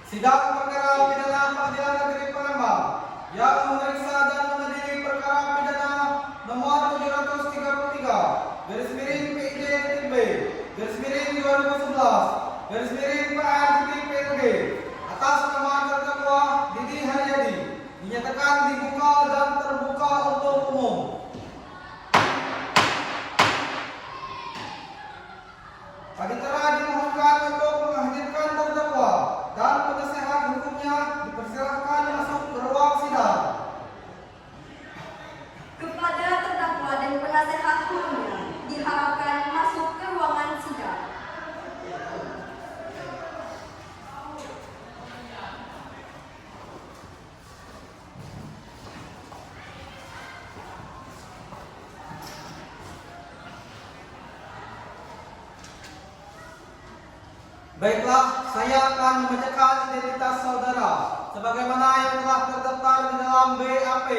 Sidang perkara pidana Pengadilan Negeri Palembang yang memeriksa dan mengadili perkara pidana nomor 733 garis miring PID-B garis miring 2011 garis miring PN-PLG atas nama terdakwa Didi Haryadi dinyatakan dibuka dan terbuka untuk umum. Panitera dimohonkan untuk menghadirkan terdakwa dan penasehat hukumnya dipersilahkan masuk ke ruang sidang. Kepada terdakwa dan penasehat hukumnya diharapkan masuk ke ruangan sidang. Baiklah, saya akan membacakan identitas saudara sebagaimana yang telah terdaftar di dalam BAP.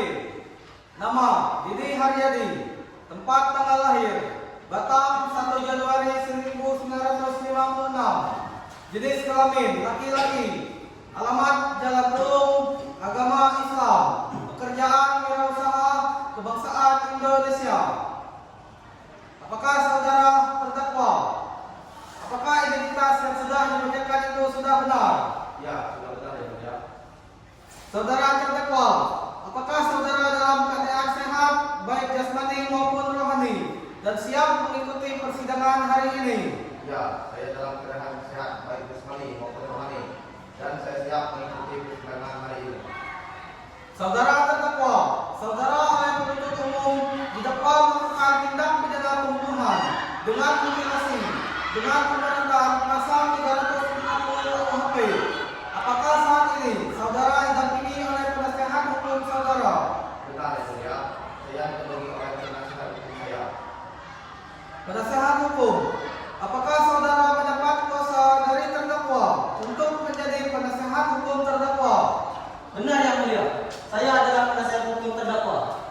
Nama Didi Haryadi, tempat tanggal lahir Batam 1 Januari 1956, jenis kelamin laki-laki, alamat Jalan Tulung, agama Islam, pekerjaan wirausaha, kebangsaan Indonesia. Apakah saudara terdakwa? Apakah identitas yang sudah dibacakan itu sudah benar? Ya, sudah benar ya, Mulia. Saudara terdakwa, apakah saudara dalam keadaan sehat, baik jasmani maupun rohani, dan siap mengikuti persidangan hari ini? Ya, saya dalam keadaan sehat, baik jasmani maupun rohani, dan saya siap mengikuti persidangan hari ini. Saudara terdakwa, saudara oleh penuntut umum didakwa melakukan tindak pidana pembunuhan dengan mutilasi dengan pemberantasan pasal 350 KUHP. Apakah saat ini saudara didampingi oleh penasehat hukum saudara? Benar ya, Mulia. Saya didampingi oleh penasehat hukum saya. Penasehat hukum, apakah saudara mendapat kuasa dari terdakwa untuk menjadi penasehat hukum terdakwa? Benar yang mulia, saya adalah penasehat hukum terdakwa.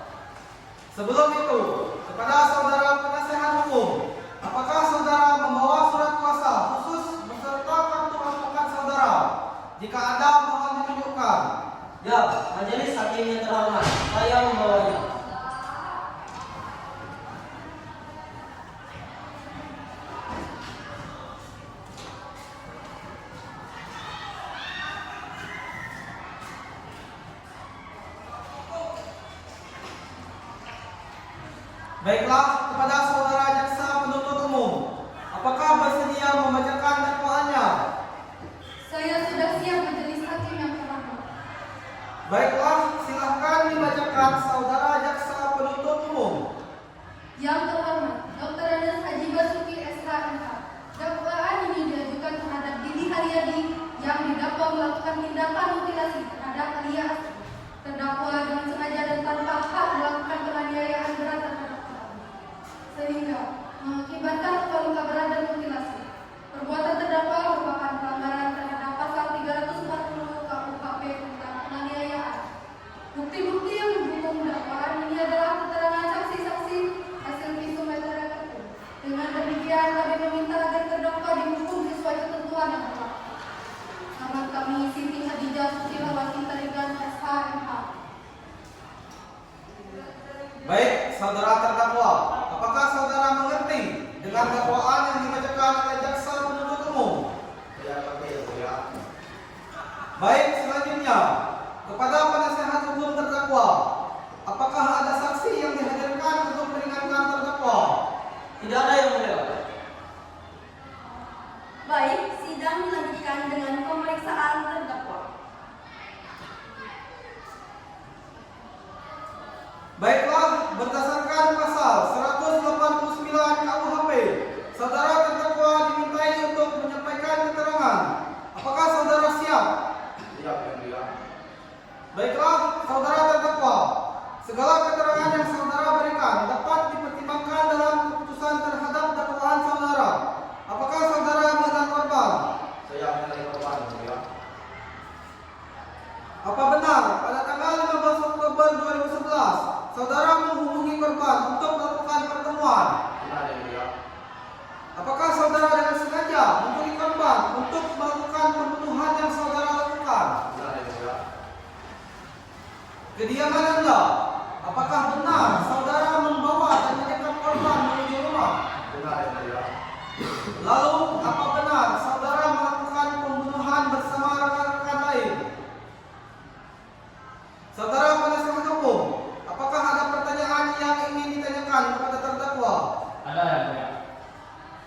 Sebelum itu, kepada saudara penasehat hukum, apakah saudara membawa surat kuasa khusus beserta kartu advokat saudara? Jika ada, mohon ditunjukkan. Ya, majelis hakim yang terhormat, saya membawanya. Baiklah, kepada saudara jaksa penuntut umum, apakah bersedia membacakan dakwaannya? Saya sudah siap, majelis hakim yang terhormat. Baiklah, silahkan dibacakan saudara jaksa penuntut umum. Yang terhormat, Dr. Andes Haji Basuki SHMH. Dakwaan ini diajukan terhadap Didi Haryadi yang didakwa melakukan tindakan mutilasi terhadap Alia Asri. Terdakwa dengan sengaja dan tanpa hak melakukan penganiayaan berat terhadap korban, sehingga mengakibatkan luka berat dan mutilasi. Perbuatan terdakwa merupakan pelanggaran terhadap pasal 340 KUHP tentang penganiayaan. Bukti-bukti yang mendukung dakwaan ini adalah keterangan saksi-saksi hasil visum et repertum. Dengan demikian, kami meminta agar terdakwa dihukum sesuai ketentuan yang berlaku. Selamat kami Siti Hadijah Susilawati Tarigan SHMH. Baik, saudara terdakwa, apakah saudara mengerti dengan dakwaan yang dibacakan oleh jaksa penuntut umum? Saya mengerti ya, Mulia. Baik, selanjutnya, kepada penasehat hukum terdakwa, apakah ada saksi yang dihadirkan untuk meringankan terdakwa? Tidak ada yang mulia. Baik, sidang dilanjutkan dengan pemeriksaan terdakwa. Baiklah, berdasarkan pasal 189 KUHP, saudara terdakwa dimintai untuk menyampaikan keterangan. Apakah saudara siap? Siap ya, Mulia. Baiklah, saudara terdakwa, segala keterangan yang saudara berikan dapat dipertimbangkan dalam keputusan terhadap dakwaan saudara. Apakah saudara mengenal korban? Saya mengenai korban, Mulia. Apa benar pada tanggal 15 Oktober 2011 saudara menghubungi korban untuk melakukan pertemuan? Benar ya, Mulia. Apakah saudara dengan sengaja menghubungi korban untuk melakukan pembunuhan yang saudara lakukan? Kediaman Anda, apakah benar saudara membawa dan menyekat korban menuju rumah? Benar yang mulia. Lalu, apa benar saudara melakukan pembunuhan bersama rekan-rekan lain? Saudara penasihat hukum, apakah ada pertanyaan yang ingin ditanyakan kepada terdakwa? Ada yang mulia.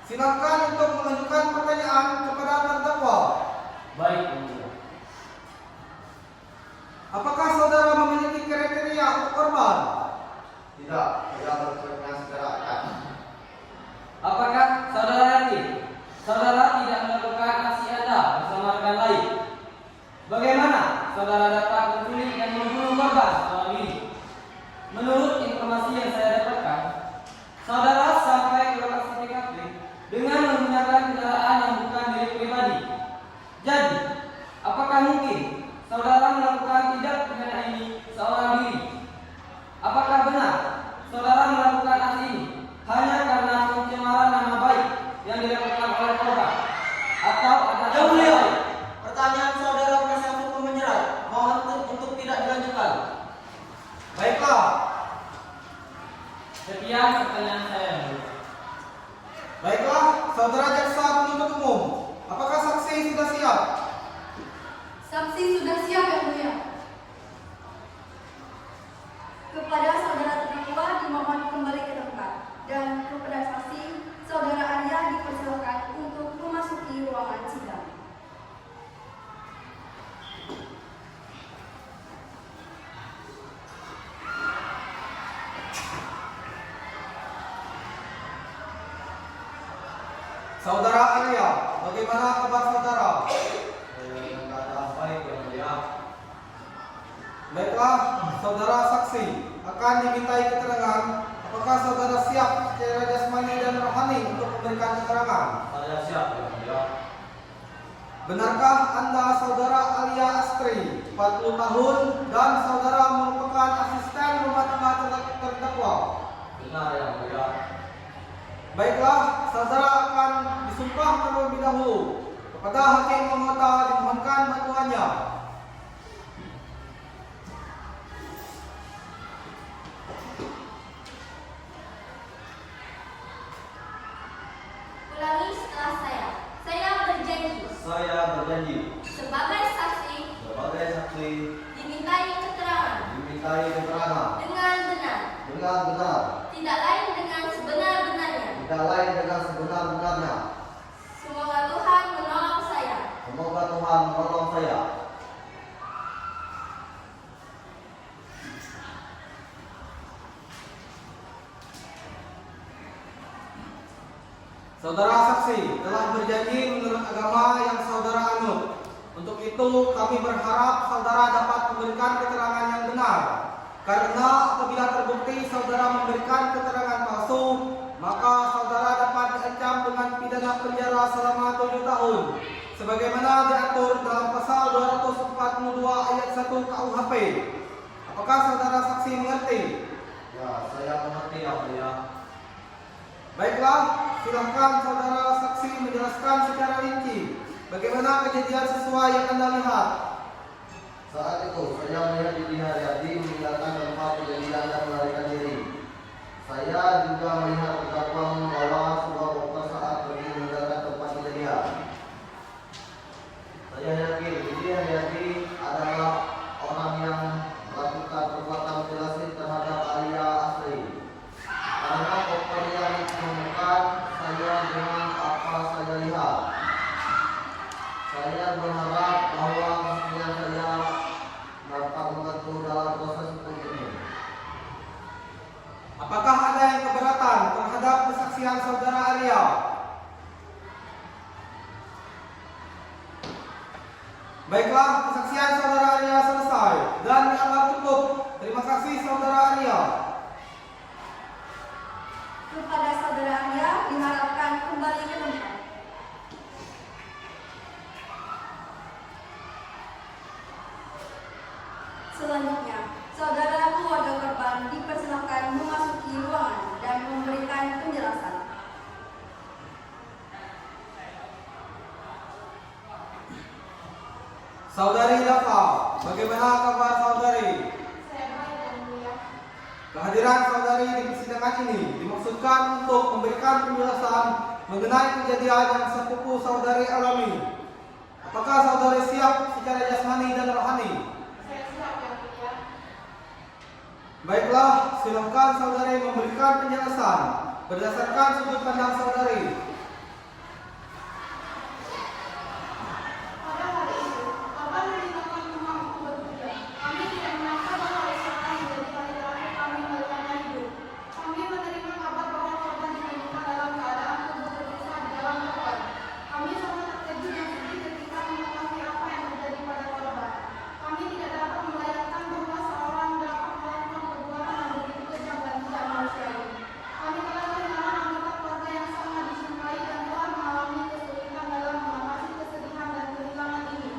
Silakan untuk mengajukan pertanyaan kepada terdakwa. Baik yang mulia. Apakah saudara memiliki kriteria untuk korban? Tidak, tidak berkepentingan secara akad. Apakah saudara yakin saudara tidak melakukan aksi Anda bersama rekan lain? Bagaimana saudara dapat menculik dan membunuh korban malam ini? Menurut informasi yang saya dapatkan, saudara sampai ke lokasi TKP dengan menggunakan kendaraan yang bukan milik pribadi. Jadi, apakah mungkin saudara melakukan tindak pidana ini seorang diri? Apakah benar saudara melakukan aksi ini hanya karena pencemaran nama baik yang dilakukan oleh korban? Atau ada Yang mulia, lain? pertanyaan saudara penasihat hukum menyerah. Mohon untuk tidak dilanjutkan. Baiklah, Sekian pertanyaan saya, Yang Mulia. baiklah, saudara jaksa penuntut umum, apakah saksi sudah siap? Saksi sudah siap yang mulia. Kepada saudara terdakwa dimohon kembali ke tempat dan kepada saksi saudara Arya dipersilakan untuk memasuki ruangan sidang. Saudara Arya, bagaimana kabar saudara? Saya dengan keadaan baik yang mulia. Baiklah, saudara saksi akan dimintai keterangan. Apakah saudara siap secara jasmani dan rohani untuk memberikan keterangan? Saya siap yang mulia. Benarkah Anda saudara Alia Astri, 40 tahun, dan saudara merupakan asisten rumah tangga terdakwa? Benar yang mulia. Baiklah, saudara akan disumpah terlebih dahulu. Kepada hakim anggota dimohonkan bantuannya. Ulangi setelah saya. Saya berjanji Saya berjanji sebagai saksi sebagai saksi dimintai keterangan dimintai keterangan dengan benar, dengan benar, tidak lain dengan sebenar-benarnya. tidak lain dengan sebenar-benarnya. Semoga Tuhan menolong saya. Semoga Tuhan menolong saya. Saudara saksi telah berjanji menurut agama yang saudara anut. Untuk itu kami berharap saudara dapat memberikan keterangan yang benar. Karena apabila terbukti saudara memberikan keterangan palsu, maka saudara dapat diancam dengan pidana penjara selama 7 tahun. Sebagaimana diatur dalam pasal 242 ayat 1 KUHP. Apakah saudara saksi mengerti? Ya, saya mengerti yang mulia. Baiklah, silakan saudara saksi menjelaskan secara rinci bagaimana kejadian sesuai yang Anda lihat. Saat itu saya melihat Didi Haryadi meninggalkan tempat kejadian dan melarikan diri. Saya juga melihat terdakwa membawa sebuah motor saat pergi meninggalkan tempat kejadian. Saya yakin Didi Haryadi adalah orang yang melakukan perbuatan mutilasi terhadap Alia Astri. Karena koper yang ditemukan saya dengan apa saya lihat. Saya berharap bahwa mestinya saya dapat membantu dalam proses hukum ini. Apakah ada yang keberatan terhadap kesaksian saudara Arya? Baiklah, kesaksian saudara Arya selesai dan dianggap cukup. Terima kasih saudara Arya. Kepada saudara Arya diharapkan kembali ke tempat. Selanjutnya, saudara keluarga korban dipersilakan memasuki ruangan dan memberikan penjelasan. Saudari Dafa, bagaimana kabar saudari? Saya Kehadiran saudari di persidangan ini dimaksudkan untuk memberikan penjelasan mengenai kejadian yang sepupu saudari alami. Apakah saudari siap secara jasmani dan rohani? Saya siap, Yang Mulia. Baiklah, silakan saudari memberikan penjelasan berdasarkan sudut pandang saudari. Pada hari itu, korban meninggalkan rumah untuk bekerja. Kami tidak menyangka bahwa esok hari menjadi hari terakhir kami melihatnya hidup. Kami menerima kabar bahwa korban ditemukan dalam keadaan tubuh terpisah di dalam korban. Kami sangat terkejut dan sedih ketika mengetahui apa yang terjadi pada korban. Kami tidak dapat membayangkan bahwa seorang dapat melakukan perbuatan yang begitu kejam dan tidak manusiawi. Kami telah kehilangan anggota keluarga yang sangat dicintai dan telah mengalami kesulitan dalam mengatasi kesedihan dan kehilangan ini.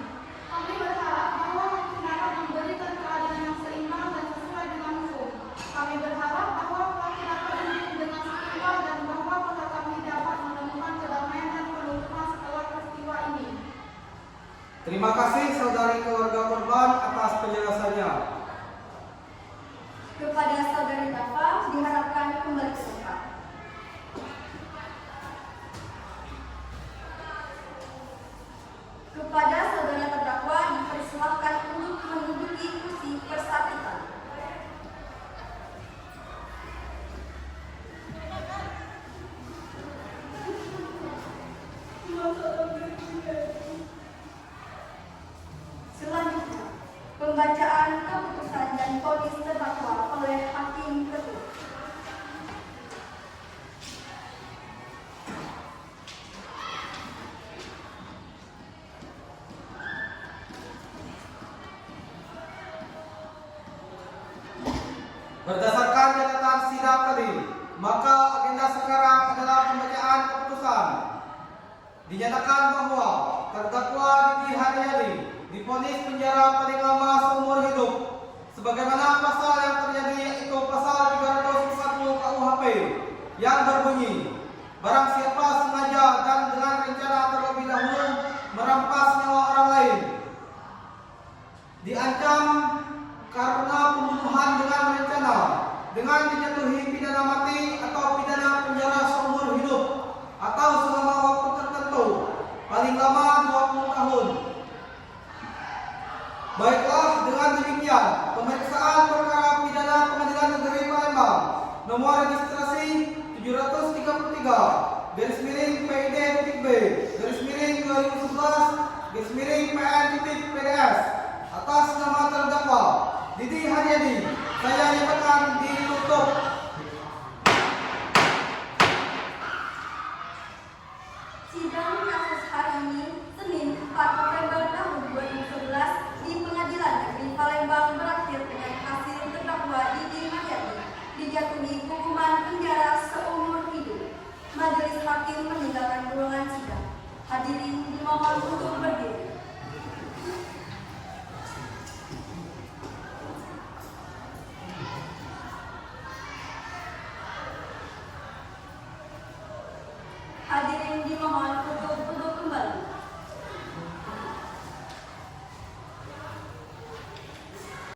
Kami berharap bahwa hakim dapat memberikan keadilan yang seimbang dan sesuai dengan hukum. Kami berharap bahwa pelaku dapat dihukum dengan setimpal dan bahwa kota kami dapat menemukan kedamaian dan penutupan setelah peristiwa ini. Terima kasih saudari keluarga korban atas penjelasannya. Kepada saudari Dafa diharapkan kembali ke tempat. Kepada saudara terdakwa dipersilahkan untuk menduduki kursi persatuan. Selanjutnya, pembacaan keputusan dan vonis terdakwa oleh Hakim Ketua. Berdasarkan catatan sidang tadi, maka agenda sekarang adalah pembacaan keputusan. Dinyatakan bahwa terdakwa Didi Haryadi divonis penjara paling lama seumur hidup sebagaimana pasal yang terjadi, yaitu pasal 341 KUHP yang berbunyi barang siapa sengaja dan dengan rencana terlebih dahulu merampas nyawa orang lain diancam karena pembunuhan dengan rencana dengan dijatuhi pidana mati atau pidana penjara seumur hidup atau selama waktu tertentu paling lama 20 tahun. Baiklah, dengan demikian pemeriksaan perkara pidana Pengadilan Negeri Palembang nomor registrasi 733 /PID.B /2011 atas nama terdakwa Didi Haryadi saya nyatakan ditutup. Sidang kasus hari ini, Senin 4 November tahun 2011 di Pengadilan Negeri Palembang berakhir dengan hasil terdakwa Didi Haryadi dijatuhi hukuman penjara seumur hidup. Majelis hakim meninggalkan ruangan sidang. Hadirin dimohon untuk berdiri.